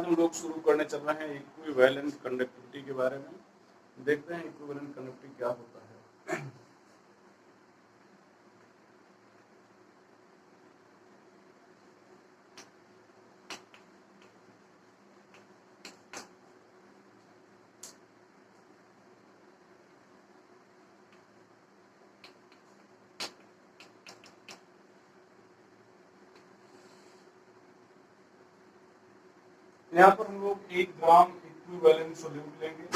हम लोग शुरू करने चल रहे हैं इक्विवेलेंट कंडक्टिविटी के बारे में। देखते हैं इक्विवेलेंट कंडक्टिविटी क्या होता है। यहाँ पर हम लोग 1 ग्राम इक्विवेलेंट सोल्यूट लेंगे।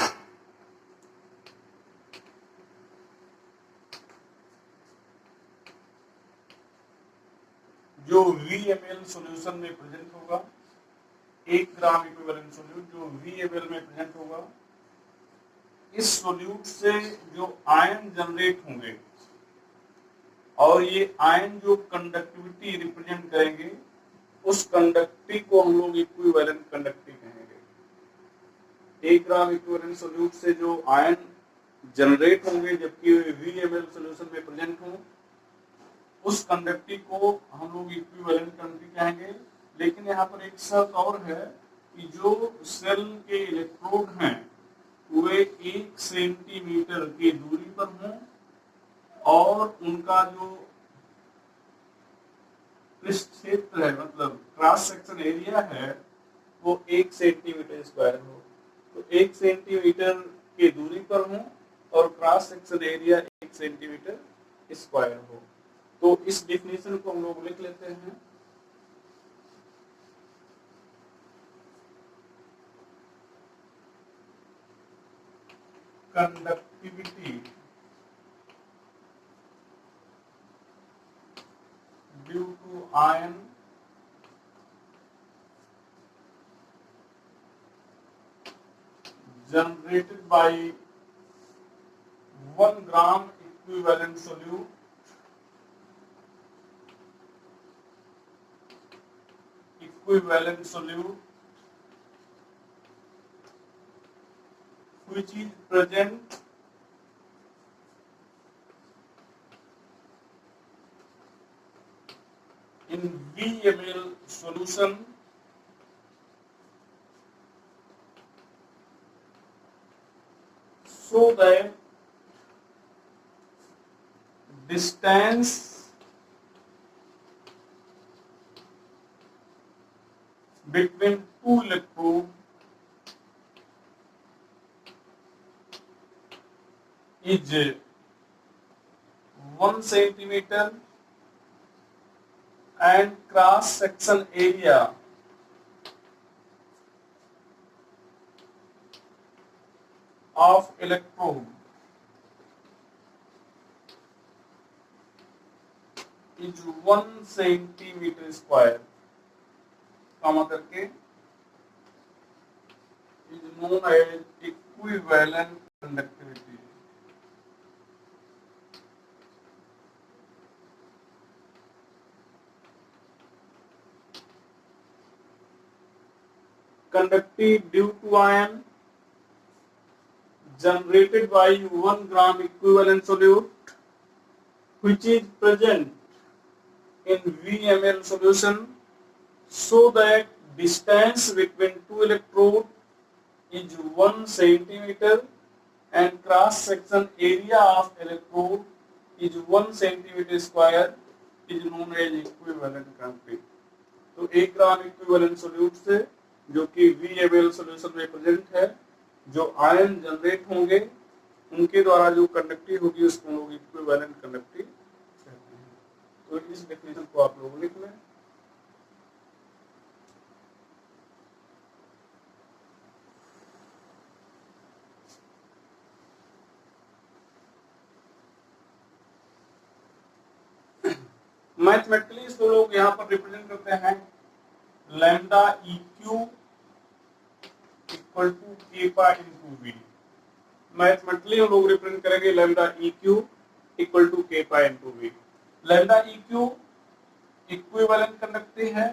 जो VmL सॉल्यूशन में प्रेजेंट होगा, 1 ग्राम इक्विवेलेंट सोल्यूट जो VmL में प्रेजेंट होगा, इस सोल्यूट से जो आयन जनरेट होंगे और ये आयन जो कंडक्टिविटी रिप्रेजेंट करेंगे, उस कंडक्टिविटी को हम लोग इक्विवेलेंट कंडक्टिविटी कहेंगे। 1 ग्राम इक्विवेलेंट सोल्यूट से जो आयन जनरेट होंगे जबकि VmL सॉल्यूशन में प्रेजेंट हों, उस कंडक्टिविटी को हम लोग इक्विवेलेंट कंडक्टिविटी कहेंगे। लेकिन यहाँ पर एक शर्त और है कि जो सेल के इलेक्ट्रोड हैं वे 1 सेंटीमीटर की दूरी पर हों और उनका जो पृष्ठ क्षेत्र है, मतलब क्रॉस सेक्शन एरिया है, वो 1 सेंटीमीटर स्क्वायर हो। तो 1 सेंटीमीटर की दूरी पर हो और cross section area 1 centimetre square हो। तो इस डिफिनेशन को हम लोग लिख लेते हैं। Conductivity due to ion generated by 1 gram equivalent solute which is present in VmL solution so that distance between two electrodes is 1 centimeter and cross section area of electrode is 1 centimeter square, comma करके is known as equivalent conductivity। Conductivity due to ion generated by 1 gram equivalent solute which is present in VmL solution so that distance between two electrodes is 1 centimeter and cross section area of electrode is 1 centimeter square is known as equivalent conductivity। तो 1 gram equivalent solute से जो कि VmL solution में present है, जो ion generate होंगे उनके द्वारा जो कंडक्टिविटी होगी उसको हम लोग इक्विवेलेंट कंडक्टिविटी कहते हैं। तो इस डेफिनेशन को आप लोग लिख लें। मैथमेटिकली इसको लोग यहाँ पर रिप्रेजेंट करते हैं lambda EQ equal to K pi into V। Mathematically हम लोग रिप्रेजेंट करेंगे lambda EQ equal to K pi into V। Lambda EQ equivalent conductivity है,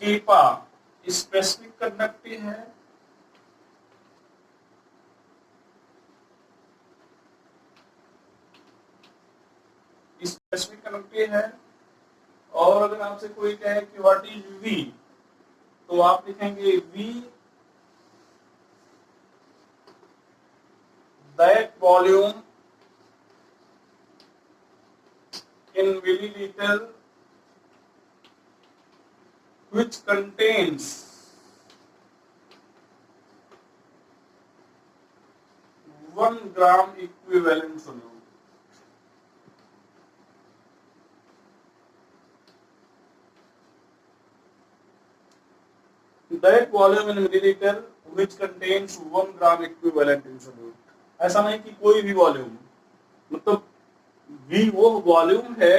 केपा स्पेसिफिक कंडक्टिविटी है, स्पेसिफिक कंडक्टिविटी है। और अगर आपसे कोई कहे कि व्हाट इज V, तो आप लिखेंगे V that volume in milliliter which contains 1 gram equivalent solute. That volume in milliliter which contains 1 gram equivalent in solute. ऐसा नहीं कि कोई भी वॉल्यूम, मतलब V वो वॉल्यूम है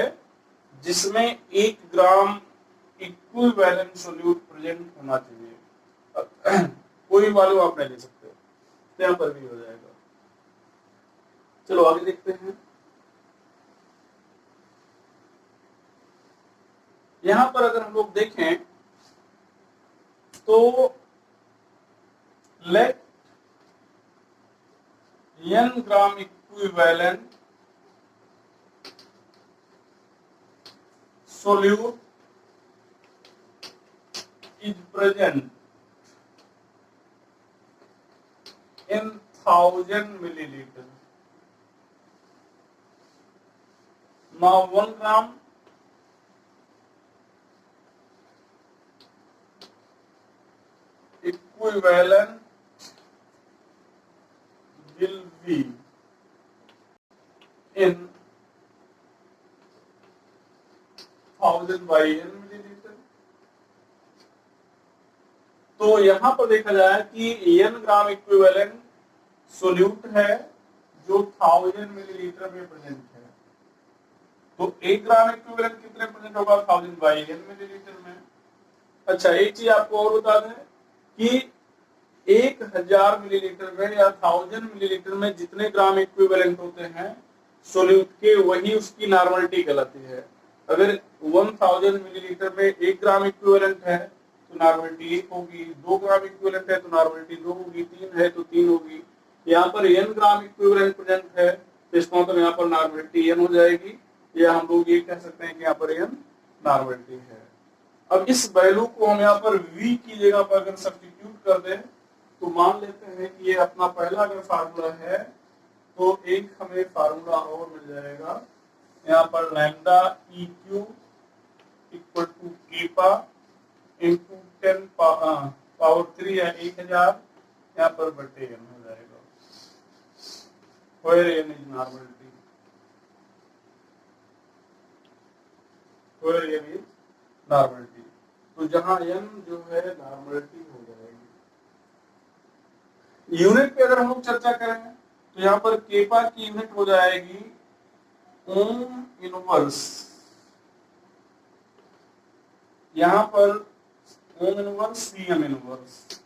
जिसमें 1 ग्राम इक्विवेलेंट सोल्यूट प्रेजेंट होना चाहिए। कोई भी वॉल्यूम आप नहीं ले सकते, तो यहाँ पर भी हो जाएगा। चलो आगे देखते हैं। यहां पर अगर हम लोग देखें तो let n gram equivalent solute is present in 1000 milliliter. Now 1 gram equivalent will be in 1000 by n millilitre. तो यहां पर देखा जाए कि n ग्राम इक्विवेलेंट सोल्यूट है जो 1000 मिलीलीटर में प्रेजेंट है। तो 1 ग्राम इक्विवेलेंट कितने प्रेजेंट होगा 1000 बाई n मिलीलीटर में। अच्छा, एक चीज आपको और बता दें कि 1000 मिलीलीटर में या 1000 मिलीलीटर में जितने ग्राम इक्विवेलेंट होते हैं सोल्यूट के, वही उसकी नॉर्मलिटी कहलाती है। अगर 1000 मिलीलीटर में 1 ग्राम इक्विवेलेंट है तो नॉर्मलिटी 1 होगी, 2 ग्राम इक्विवेलेंट है तो नॉर्मलिटी 2 होगी, 3 है तो 3 होगी। यहाँ पर n ग्राम इक्विवेलेंट प्रेजेंट है तो इसका मतलब यहाँ पर नॉर्मलिटी n हो जाएगी, या हम लोग ये कह सकते हैं कि यहाँ पर n नॉर्मलिटी है। अब इस वैल्यू को हम यहाँ पर v की जगह पर अगर सब्स्टिट्यूट कर दें तो मान लेते हैं कि ये अपना पहला अगर फार्मूला है तो एक हमें फार्मूला और मिल जाएगा। यहाँ पर lambda EQ equal to kappa into 10 power 3 या 1000 यहाँ पर बटे n हो जाएगा, where n is normality, where n is normality। तो जहां n जो है नॉर्मलिटी हो जाएगी। यूनिट पे अगर हम लोग चर्चा करें तो यहाँ पर केपा की यूनिट हो जाएगी ओम इनवर्स। यहाँ पर ओम इनवर्स सीएम इनवर्स,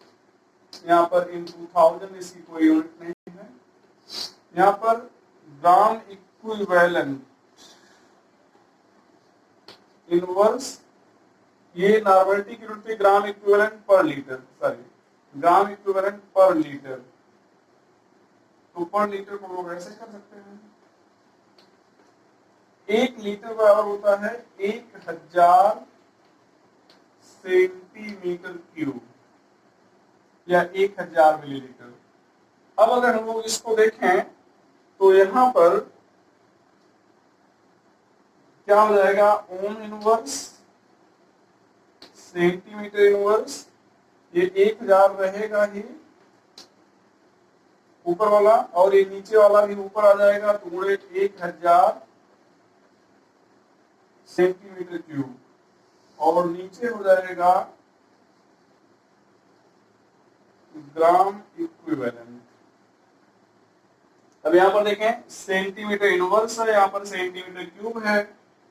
यहाँ पर इन 2000 इसकी कोई यूनिट नहीं है। यहाँ पर ग्राम इक्विवेलेंट इनवर्स, ये नॉर्मलिटी की यूनिट पे ग्राम इक्विवेलेंट पर लीटर, सॉरी ग्राम इक्विवेलेंट पर लीटर। तो पर लीटर को लोग ऐसे कर सकते हैं, 1 लीटर बराबर होता है 1000 सेंटीमीटर क्यूब या 1000 मिलीलीटर। अब अगर हम लोग इसको देखें तो यहां पर क्या हो जाएगा, ओम इनवर्स सेंटीमीटर इनवर्स, ये 1000 रहेगा ही ऊपर वाला, और ये नीचे वाला भी ऊपर आ जाएगा तो गुणे 1000 सेंटीमीटर क्यूब, और नीचे हो जाएगा ग्राम इक्विवेलेंट। अब यहाँ पर देखें सेंटीमीटर इनवर्स है, यहाँ पर सेंटीमीटर क्यूब है,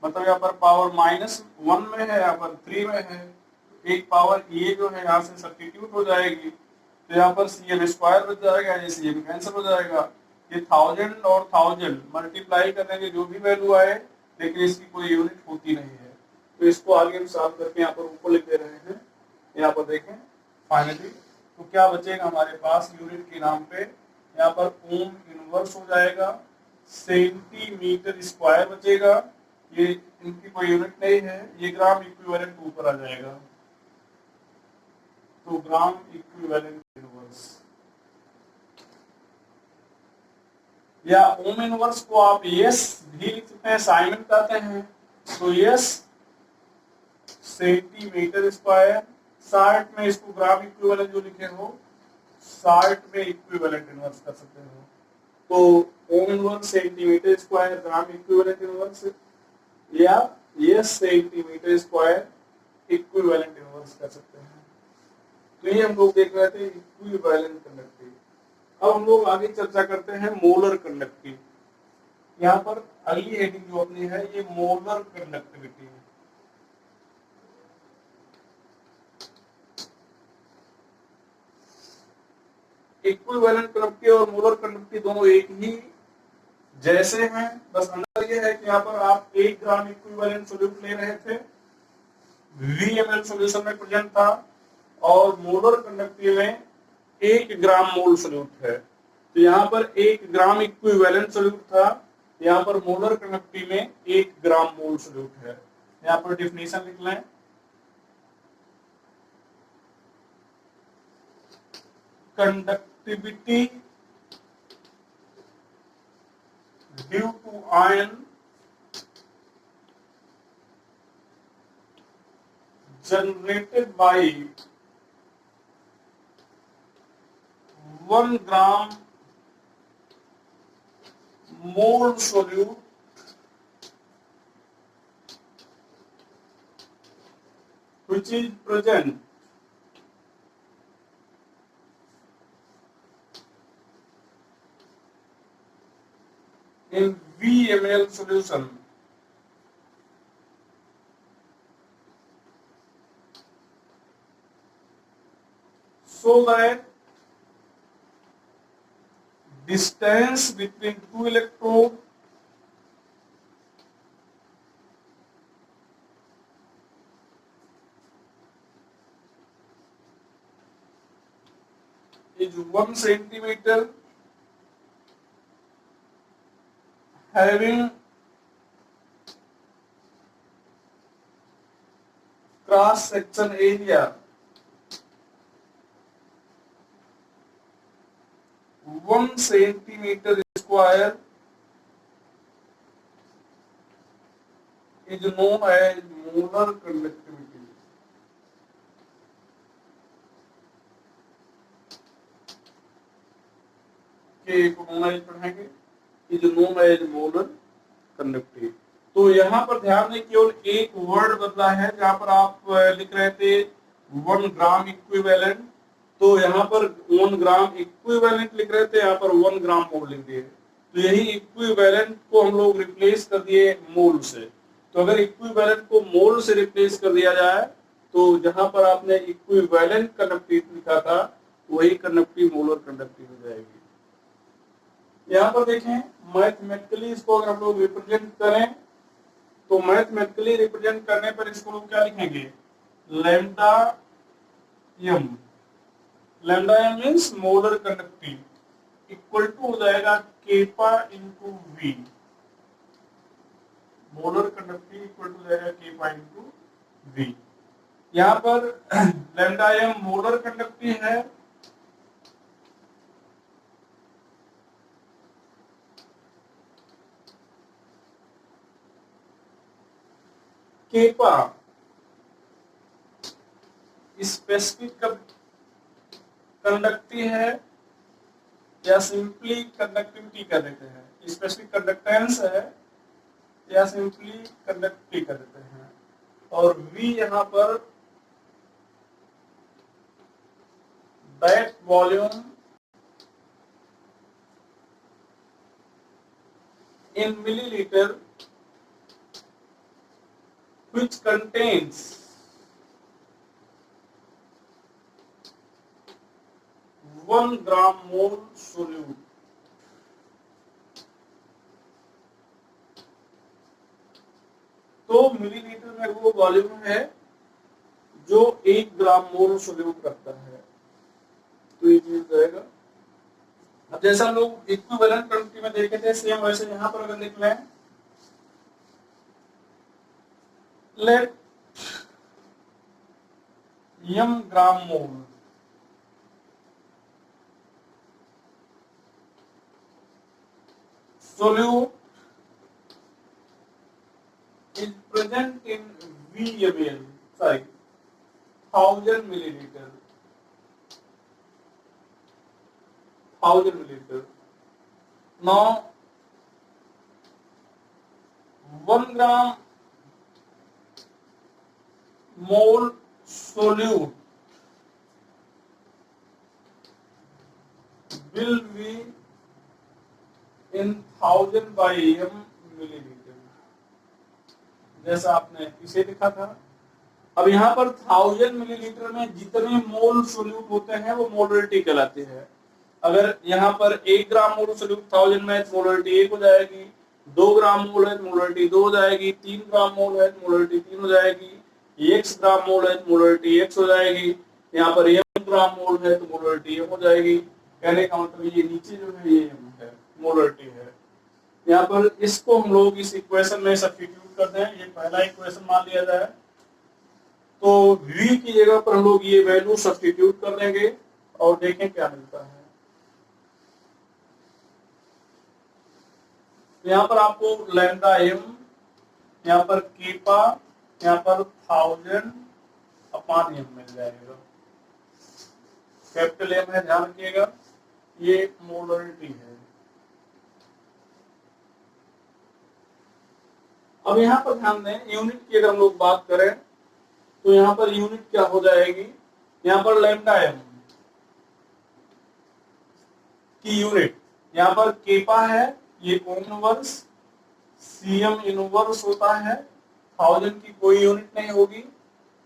मतलब यहाँ पर पावर -1 में है, यहाँ पर 3 में है। एक पावर ये जो है यहाँ से सब्स्टिट्यूट हो जाएगी तो यहाँ पर CM स्क्वायर बच जाएगा, ये CM कैंसिल हो जाएगा। ये 1000 और 1000 मल्टीप्लाई करने के जो भी वैल्यू आए, लेकिन इसकी कोई यूनिट होती नहीं है, तो इसको आगे हम सॉल्व करके यहाँ पर ऊपर लिख दे रहे हैं। यहाँ पर देखें फाइनली तो क्या बचेगा हमारे पास यूनिट के नाम पे, यहाँ पर ओम इनवर्स हो जाएगा, सेंटीमीटर स्क्वायर बचेगा, ये इनकी कोई यूनिट नहीं है, ये ग्राम इक्विवेलेंट ऊपर आ जाएगा, तो ग्राम इक्विवेलेंट इनवर्स या ओम इनवर्स को आप यस भी लिख सकते हैं, साइमन कहते हैं, तो यस सेंटीमीटर स्क्वायर, 60 में इसको ग्राम इक्विवेलेंट जो लिखे हो 60 में इक्विवेलेंट इनवर्स कर सकते हो, तो ohm inverse centimetre square gram equivalent inverse या S centimetre square equivalent inverse कर सकते हैं। तो ये हम लोग देख रहे थे इक्विवेलेंट कंडक्टिविटी। अब हम लोग आगे चर्चा करते हैं मोलर कंडक्टिविटी। यहाँ पर अगली हेडिंग जो अपनी है ये मोलर कंडक्टिविटी है। इक्विवेलेंट कंडक्टिविटी और मोलर कंडक्टिविटी दोनों एक ही जैसे हैं, बस अंतर ये है कि यहाँ पर आप 1 ग्राम इक्विवेलेंट सोल्यूट ले रहे थे, VmL सॉल्यूशन में प्रेजेंट था, और मोलर कंडक्टिविटी में 1 ग्राम मोल सोल्यूट है। तो यहाँ पर 1 ग्राम इक्विवेलेंट सोल्यूट था, यहाँ पर मोलर कंडक्टिविटी में 1 ग्राम मोल सोल्यूट है। यहाँ पर डेफिनेशन लिख लें, conductivity due to ion generated by 1 gram mole solute which is present in VmL solution so that distance between two electrodes is 1 centimeter, having cross section area 1 centimeter square is known as molar conductivity. के pronoun पढ़ेंगे, is known as molar conductivity। तो यहाँ पर ध्यान दें केवल एक word बदला है, जहाँ पर आप लिख रहे थे 1 ग्राम इक्विवेलेंट, तो यहाँ पर 1 ग्राम इक्विवेलेंट लिख रहे थे, यहाँ पर 1 ग्राम मोल लिख दिए। तो यही इक्विवेलेंट को हम लोग रिप्लेस कर दिए मोल से। तो अगर इक्विवेलेंट को मोल से रिप्लेस कर दिया जाए तो जहां पर आपने इक्विवेलेंट कंडक्टिविटी लिखा था वही कंडक्टिविटी मोलर कंडक्टिविटी हो जाएगी। यहाँ पर देखें मैथमेटिकली इसको अगर हम लोग रिप्रेजेंट करें तो मैथमेटिकली रिप्रेजेंट करने पर इसको लोग क्या लिखेंगे, lambda M. Lambda M means molar conductivity equal to हो जाएगा kappa into V. Molar conductivity equal to हो जाएगा केपा इंटू वी। यहाँ पर लैम्डा एम मोलर कंडक्टिविटी है, केपा स्पेसिफिक कंडक्टिविटी है या सिंपली कंडक्टिविटी कर देते हैं, स्पेसिफिक कंडक्टेंस है या सिंपली कंडक्टिविटी कर देते हैं, और V यहाँ पर that volume in millilitre which contains 1 gram mole solute। तो मिलीलीटर में वो वॉल्यूम है जो 1 ग्राम मोल सोल्यूट करता है, तो ये मिल जाएगा। अब जैसा लोग इक्विवेलेंट कंडक्टिविटी में देखे थे सेम वैसे यहाँ पर अगर लिख लें let m gram mole solute is present in VML, sorry, 1000 milliliter. 1000 milliliter. Now, 1 gram mole solute will be in 1000 by m milliliter. जैसा आपने इसे लिखा था। अब यहाँ पर 1000 मिलीलीटर में जितने मोल सोल्यूट होते हैं वो मोलरिटी कहलाते हैं। अगर यहाँ पर 1 ग्राम मोल सोल्यूट 1000 में मोलरिटी 1 हो जाएगी, 2 ग्राम मोल है मोलरिटी 2 हो जाएगी, 3 ग्राम मोल है मोलरिटी 3 हो जाएगी, x ग्राम मोल है मोलरिटी x हो जाएगी, यहाँ पर m ग्राम मोल है तो मोलरिटी m हो जाएगी। कहने का मतलब ये नीचे जो है ये m है, मोलरिटी है। यहाँ पर इसको हम लोग इस इक्वेशन में सब्स्टिट्यूट करते हैं। ये पहला इक्वेशन मान लिया जाए तो v की जगह पर हम लोग ये वैल्यू सब्स्टिट्यूट कर देंगे और देखें क्या मिलता है। यहाँ पर आपको लैम्डा m, यहाँ पर केपा, यहाँ पर 1000 अपॉन m मिल जाएगा। कैपिटल M है, ध्यान रखिएगा, ये मोलरिटी है। अब यहाँ पर ध्यान दें, यूनिट की अगर हम लोग बात करें तो यहाँ पर यूनिट क्या हो जाएगी, यहाँ पर लैम्डा m की यूनिट, यहाँ पर केपा है, ये ओम इनवर्स, सीएम इनवर्स होता है। 1000 की कोई यूनिट नहीं होगी,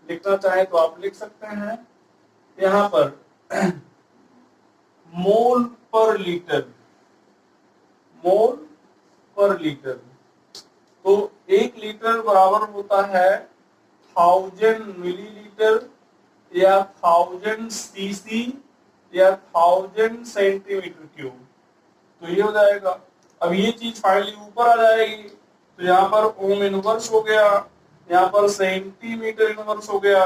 लिखना चाहे तो आप लिख सकते हैं। यहाँ पर मोल पर लीटर, मोल पर लीटर, तो 1 लीटर बराबर होता है 1000 मिलीलीटर या 1000 सीसी या 1000 सेंटीमीटर क्यूब, तो ये हो जाएगा। अब ये चीज फाइनली ऊपर आ जाएगी तो यहाँ पर ओम इनवर्स हो गया, यहाँ पर सेंटीमीटर इनवर्स हो गया,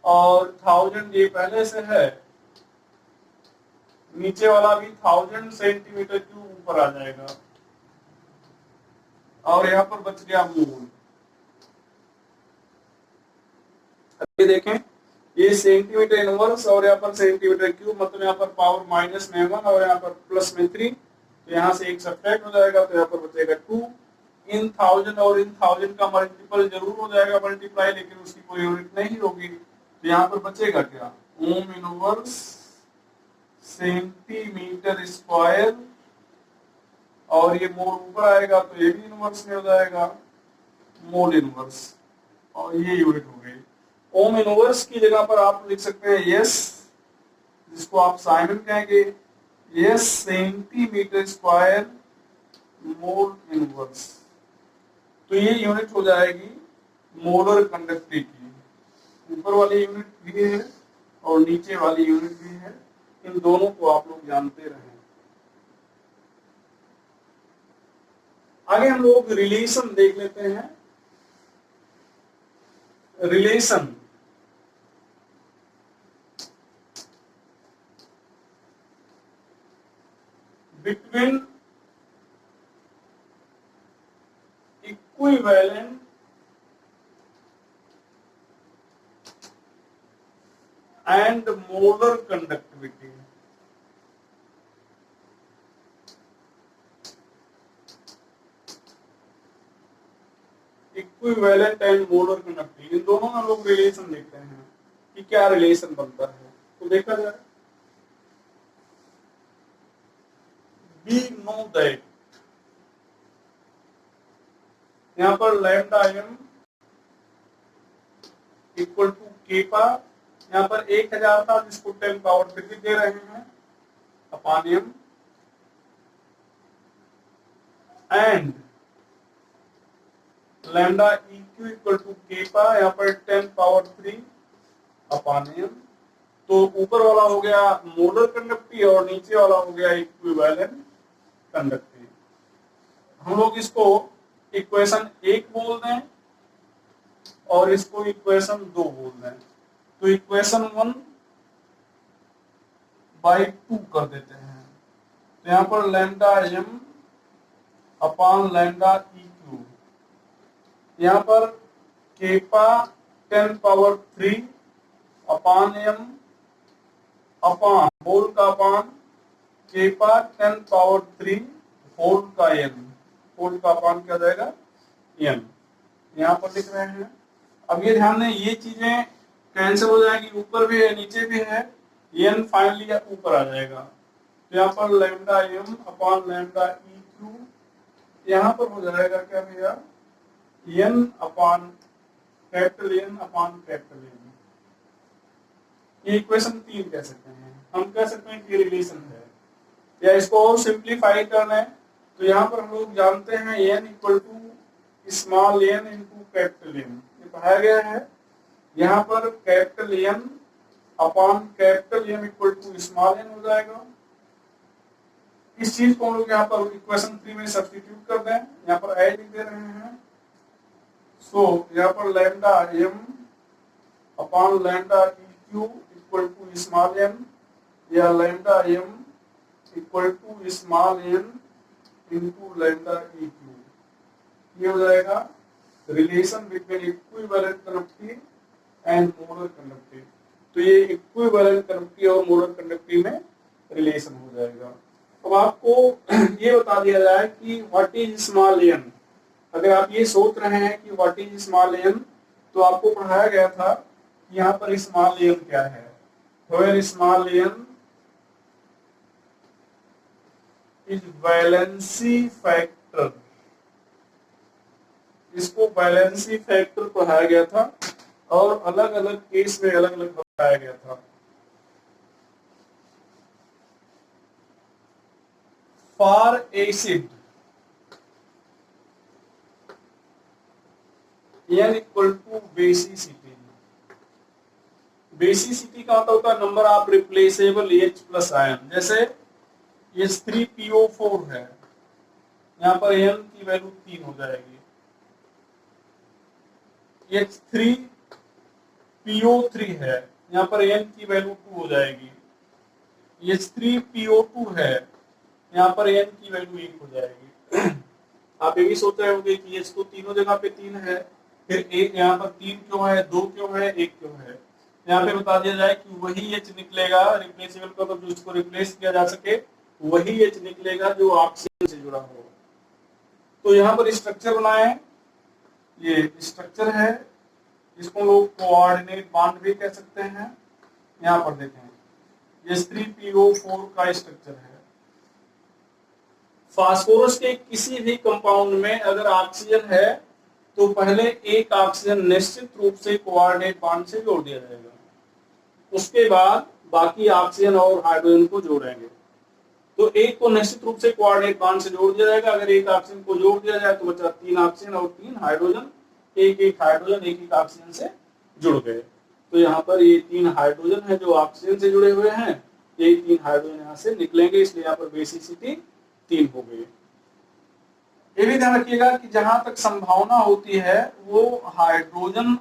और 1000 ये पहले से है, नीचे वाला भी 1000 सेंटीमीटर क्यूब ऊपर आ जाएगा, और यहाँ पर बच गया मोल। ये देखें, ये सेंटीमीटर इनवर्स और यहाँ पर सेंटीमीटर क्यूब, मतलब यहाँ पर पावर माइनस में 1 और यहाँ पर प्लस में 3, तो यहाँ से एक सब्ट्रैक्ट हो जाएगा तो यहाँ पर बचेगा 2। इन 1000 और इन 1000 का मल्टीपल जरूर हो जाएगा मल्टीप्लाई, लेकिन उसकी कोई यूनिट नहीं होगी, तो यहाँ पर बचेगा क्या, ओम इनवर्स सेंटीमीटर स्क्वायर, और ये मोल ऊपर आएगा तो ये भी इनवर्स में हो जाएगा, मोल इनवर्स, और ये यूनिट हो गई। ओम इनवर्स की जगह पर आप लिख सकते हैं यस, जिसको आप साइमन कहेंगे, yes centimetre square mole inverse, तो ये यूनिट हो जाएगी मोलर कंडक्टिविटी की। ऊपर वाली यूनिट भी है और नीचे वाली यूनिट भी है, इन दोनों को आप लोग जानते रहे। आगे हम लोग रिलेशन देख लेते हैं। Relation between equivalent and molar conductivity. Equivalent and molar conductivity, इन दोनों में लोग रिलेशन देखते हैं कि क्या रिलेशन बनता है। तो देखा जाए, we know that, यहाँ पर lambda m equal to kappa, यहाँ पर 1000 था जिसको 10 पावर 3 दे रहे हैं upon m, and lambda EQ equal to kappa, यहाँ पर 10 पावर 3 अपॉन m। तो ऊपर वाला हो गया मोलर कंडक्टिविटी और नीचे वाला हो गया इक्विवेलेंट कंडक्टिविटी। हम लोग इसको इक्वेशन 1 बोल दें और इसको इक्वेशन 2 बोल दें, तो इक्वेशन 1 बाई 2 कर देते हैं। तो यहाँ पर lambda M upon lambda E Q, यहाँ पर kappa 10 power 3 upon M upon whole का अपॉन केपा 10 पावर 3 होल का एन, होल का अपॉन क्या जाएगा एन, यहाँ पर लिख रहे हैं। अब ये ध्यान दें ये चीजें कैंसिल हो जाएगी, ऊपर भी है नीचे भी है, एन फाइनली ऊपर आ जाएगा। तो यहाँ पर lambda M upon lambda E Q, यहाँ पर हो जाएगा क्या भैया N upon capital N upon capital N. ये इक्वेशन 3 कह सकते हैं, हम कह सकते हैं कि रिलेशन है। या इसको और सिंप्लीफाई करना है तो यहाँ पर हम लोग जानते हैं N equal to small N into capital N, ये पढ़ाया गया है। यहाँ पर capital N upon capital M equal to small N हो जाएगा। इस चीज को हम लोग यहाँ पर इक्वेशन 3 में सब्स्टिट्यूट कर दें, यहाँ पर ऐड लिख दे रहे हैं। सो यहाँ पर lambda M upon lambda E Q equal to small N, या lambda M equal to small N into lambda E Q, ये हो जाएगा relation between equivalent conductive and molar conductive. तो ये इक्विवेलेंट कंडक्टिव और मोलर कंडक्टिव में relation हो जाएगा। अब आपको ये बता दिया जाए कि व्हाट इज स्मॉल एन। अगर आप ये सोच रहे हैं कि व्हाट इज स्मॉल एन, तो आपको पढ़ाया गया था कि यहाँ पर स्मॉल एन क्या है। Where small N is valency factor, इसको वैलेंसी फैक्टर पढ़ाया गया था और अलग अलग केस में अलग अलग बताया गया था। For acid N equal to basicity, basicity का मतलब होता है number of replaceable H plus ion. जैसे H3PO4 है, यहाँ पर एन की वैल्यू 3 हो जाएगी। H3PO3 है, यहाँ पर एन की वैल्यू 2 हो जाएगी। H3PO2 है, यहाँ पर एन की वैल्यू 1 हो जाएगी। आप ये भी सोच रहे होंगे कि H तो तीनों जगह पे 3 है, फिर एक यहाँ पर 3 क्यों है, 2 क्यों है, 1 क्यों है। यहाँ पे बता दिया जाए कि वही H निकलेगा रिप्लेसेबल का, तो जिसको रिप्लेस किया जा सके वही H निकलेगा जो ऑक्सीजन से जुड़ा हो। तो यहाँ पर स्ट्रक्चर बनाए, ये स्ट्रक्चर है, इसको लोग कोऑर्डिनेट बॉन्ड भी कह सकते हैं। यहाँ पर देखें H3PO4 का स्ट्रक्चर है। फास्फोरस के किसी भी कंपाउंड में अगर ऑक्सीजन है तो पहले एक ऑक्सीजन निश्चित रूप से कोऑर्डिनेट बॉन्ड से जोड़ दिया जाएगा, उसके बाद बाकी ऑक्सीजन और हाइड्रोजन को जोड़ेंगे। तो एक को निश्चित रूप से कोऑर्डिनेट बॉन्ड से जोड़ दिया जाएगा। अगर एक ऑक्सीजन को जोड़ दिया जाए तो बचा 3 ऑक्सीजन और 3 हाइड्रोजन, एक हाइड्रोजन एक ऑक्सीजन से जुड़ गए। तो यहाँ पर ये 3 हाइड्रोजन है जो ऑक्सीजन से जुड़े हुए हैं, ये 3 हाइड्रोजन यहाँ से निकलेंगे, इसलिए यहाँ पर बेसिसिटी 3 हो गई। ये भी ध्यान रखिएगा कि जहां तक संभावना होती है वो हाइड्रोजन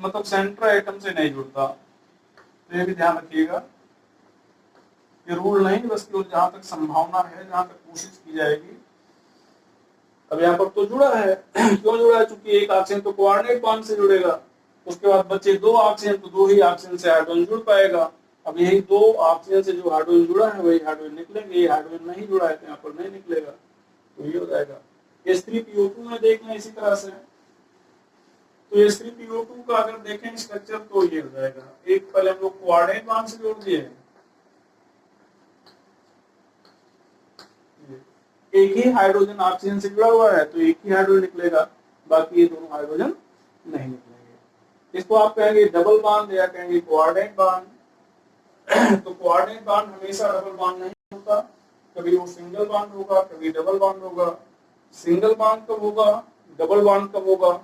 मतलब सेंट्रल एटम से नहीं जुड़ता, तो ये भी ध्यान रखिएगा। ये रूल नहीं, बस केवल जहां तक संभावना है, जहां तक कोशिश की जाएगी। अब यहाँ पर तो जुड़ा है क्यों जुड़ा है, चूंकि एक ऑक्सीजन तो कोऑर्डिनेट बॉन्ड से जुड़ेगा, उसके बाद बचे 2 ऑक्सीजन, तो 2 ही ऑक्सीजन से हाइड्रोजन जुड़ पाएगा। अब यही 2 ऑक्सीजन से जो हाइड्रोजन जुड़ा है वही हाइड्रोजन निकलेंगे, ये हाइड्रोजन नहीं जुड़ा है तो यहाँ पर नहीं निकलेगा, तो ये हो जाएगा। H3PO2 में देख लें इसी तरह से, तो H3PO2 का अगर देखें स्ट्रक्चर तो ये हो जाएगा। एक पहले हम लोग कोऑर्डिनेट बॉन्ड से जोड़ दिए, एक ही हाइड्रोजन ऑक्सीजन से जुड़ा हुआ है तो एक ही हाइड्रोजन निकलेगा, बाकी ये दोनों हाइड्रोजन नहीं निकलेंगे। इसको आप कहेंगे डबल बॉन्ड या कहेंगे कोऑर्डिनेट बॉन्ड। तो कोऑर्डिनेट बॉन्ड हमेशा डबल बॉन्ड नहीं होता, कभी वो सिंगल बॉन्ड होगा, कभी डबल बॉन्ड होगा। सिंगल बॉन्ड कब होगा, डबल बॉन्ड कब होगा?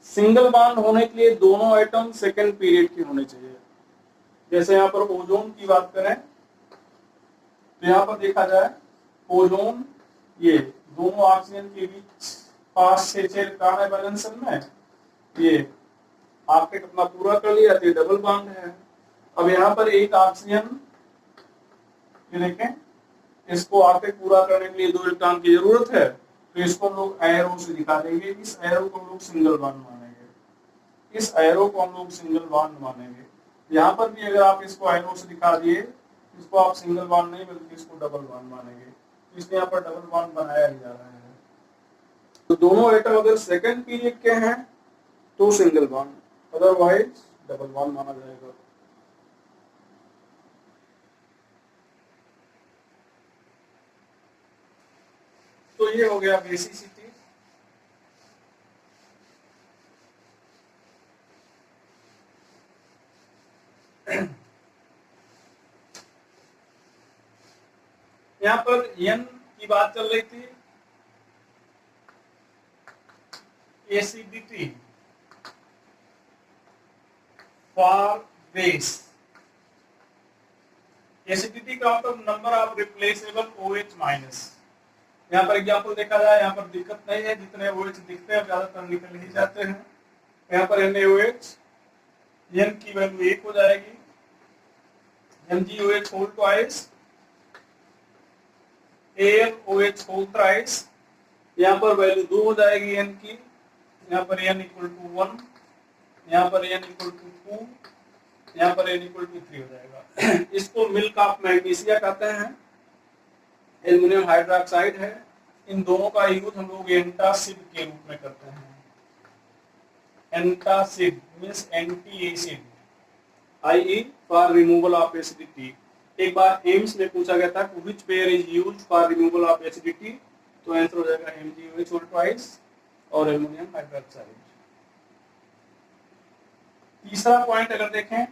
सिंगल बॉन्ड होने के लिए दोनों एटम सेकेंड पीरियड के होने चाहिए। जैसे यहाँ पर ओजोन की बात करें तो यहाँ पर देखा जाए ओजोन, ये दोनों ऑक्सीजन के बीच 5 से 6 इलेक्ट्रॉन है बैलेंस में, ये आपने अपना पूरा कर लिया, तो डबल बॉन्ड है। अब यहाँ पर एक ऑक्सीजन, ये देखें, इसको आपके पूरा करने के लिए 2 इलेक्ट्रॉन की जरूरत है, तो इसको हम लोग एरो से दिखा देंगे। इस एरो को हम लोग सिंगल बॉन्ड मानेंगे, इस एरो को हम लोग सिंगल बॉन्ड मानेंगे। यहाँ पर भी अगर आप इसको एरो से दिखा दिए, इसको आप सिंगल बॉन्ड नहीं बल्कि इसको डबल बॉन्ड मानेंगे, इसलिए यहाँ पर डबल बॉन्ड बनाया ही जा रहा है। तो दोनों एटम अगर सेकंड पीरियड के हैं तो single bond, otherwise double bond माना जाएगा। तो ये हो गया बेसिसिटी। यहाँ पर एन की बात चल रही थी, एसिडिटी फॉर बेस। एसिडिटी का मतलब number of replaceable OH minus. यहाँ पर एग्जाम्पल देखा जाए, यहाँ पर दिक्कत नहीं है, जितने OH दिखते हैं ज्यादातर निकल ही जाते हैं। यहाँ पर NaOH, N की वैल्यू 1 हो जाएगी, MgOH whole twice, AlOH whole thrice. यहाँ पर वैल्यू 2 हो जाएगी N की, यहाँ पर N इक्वल टू 1, यहाँ पर N इक्वल टू 2, यहाँ पर N इक्वल टू 3 हो जाएगा। इसको मिल्क ऑफ मैग्नीशिया कहते हैं, एल्युमिनियम हाइड्रोक्साइड है। इन दोनों का यूज हम लोग एंटासिड के रूप में करते हैं। Antacid means anti acid, i.e. For removal of acidity. एक बार एम्स में पूछा गया था which pair is used for removal of acidity, तो आंसर हो जाएगा MgOH होल ट्वाइस और एल्युमिनियम हाइड्रोक्साइड। तीसरा पॉइंट अगर देखें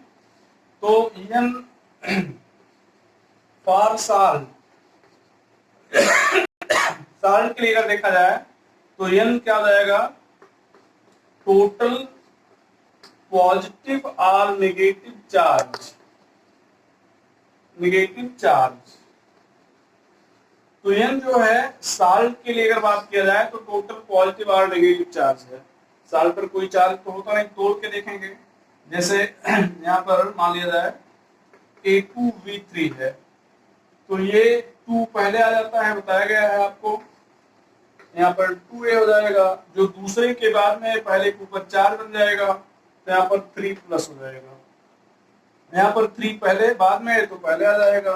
तो N फॉर साल्ट, साल्ट के लिए अगर देखा जाए तो N क्या हो जाएगा, टोटल पॉजिटिव और नेगेटिव चार्ज, नेगेटिव चार्ज। तो N जो है साल्ट के लिए अगर बात किया जाए तो टोटल पॉजिटिव और नेगेटिव चार्ज है। साल्ट पर कोई चार्ज तो होता नहीं, तोड़ के देखेंगे। जैसे यहाँ पर मान लिया जाए A2V3 है, तो ये 2 पहले आ जाता है, बताया गया है आपको। यहाँ पर 2A हो जाएगा, जो दूसरे के बाद में पहले के ऊपर 4 बन जाएगा, तो यहाँ पर 3 प्लस हो जाएगा। यहाँ पर 3 पहले बाद में है तो पहले आ जाएगा,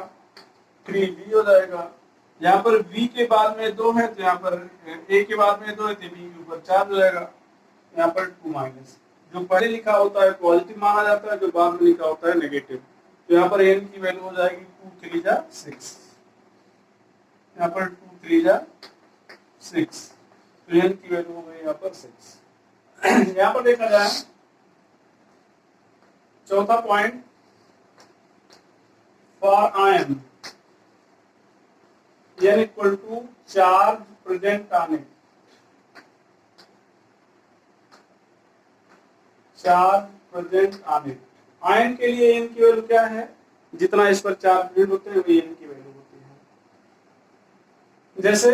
3B हो जाएगा। यहाँ पर B के बाद में 2 है तो यहाँ पर A के बाद में 2 है तो B के ऊपर 4 हो जाएगा, यहाँ पर 2 माइनस। जो पहले लिखा होता है पॉजिटिव माना जाता है, जो बाद में लिखा होता है नेगेटिव। तो यहाँ पर N की वैल्यू हो जाएगी 2 3 जा 6, यहाँ पर 2 3 जा 6, तो N की वैल्यू हो गई यहाँ पर 6। यहाँ पर देखा जाए चौथा point, for ion N equal to charge present on it, charge present on it. Ion के लिए N की वैल्यू क्या है, जितना इस पर चार्ज प्रेजेंट होते हैं वही N की वैल्यू होती है। जैसे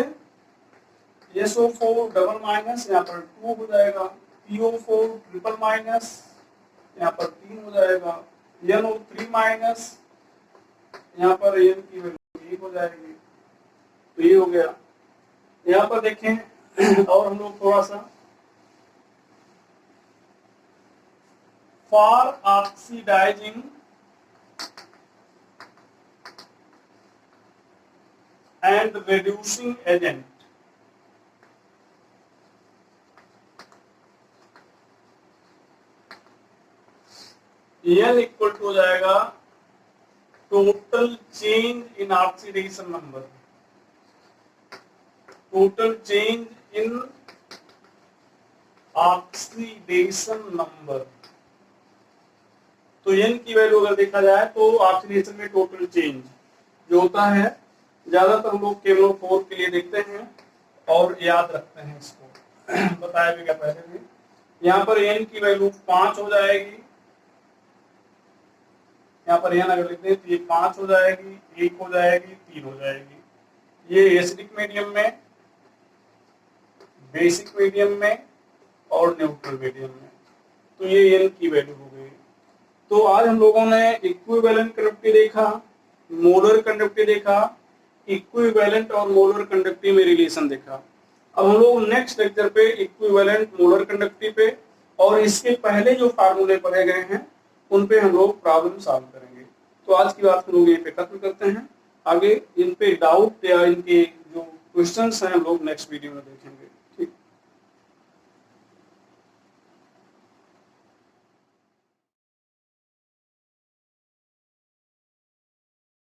SO4 डबल माइनस, यहाँ पर 2 हो जाएगा, PO4 ट्रिपल माइनस, यहाँ पर 3 हो जाएगा, NO3 माइनस, यहाँ पर N की वैल्यू 1 हो जाएगी। तो ये हो गया। यहाँ पर देखें और हम लोग थोड़ा सा, for oxidising and reducing agent, N equal to हो जाएगा total change in oxidation number, total change in oxidation number. तो N की वैल्यू अगर देखा जाए तो ऑक्सीडेशन में टोटल चेंज जो होता है, ज्यादातर हम लोग केवल 4 के लिए देखते हैं और याद रखते हैं इसको। बताया भी क्या पहले भी। यहाँ पर N की वैल्यू 5 हो जाएगी, यहाँ पर N अगर लिखते हैं तो ये 5 हो जाएगी, 1 हो जाएगी, 3 हो जाएगी। ये एसिडिक मीडियम में, बेसिक मीडियम में और न्यूट्रल मीडियम में। तो ये n की वैल्यू हो गई। तो आज हम लोगों ने इक्विवेलेंट कंडक्टिविटी देखा, मोलर कंडक्टिविटी देखा, इक्विवेलेंट और मोलर कंडक्टिविटी में रिलेशन देखा। अब हम लोग नेक्स्ट लेक्चर पे इक्विवेलेंट मोलर कंडक्टिविटी पे और इसके पहले जो फार्मूले पढ़े गए हैं उन पे हम लोग प्रॉब्लम सॉल्व करेंगे। तो आज की बात हम लोग यहीं पे खत्म करते हैं। आगे इन पे डाउट या इनके जो क्वेश्चंस हैं हम लोग नेक्स्ट वीडियो में देखेंगे।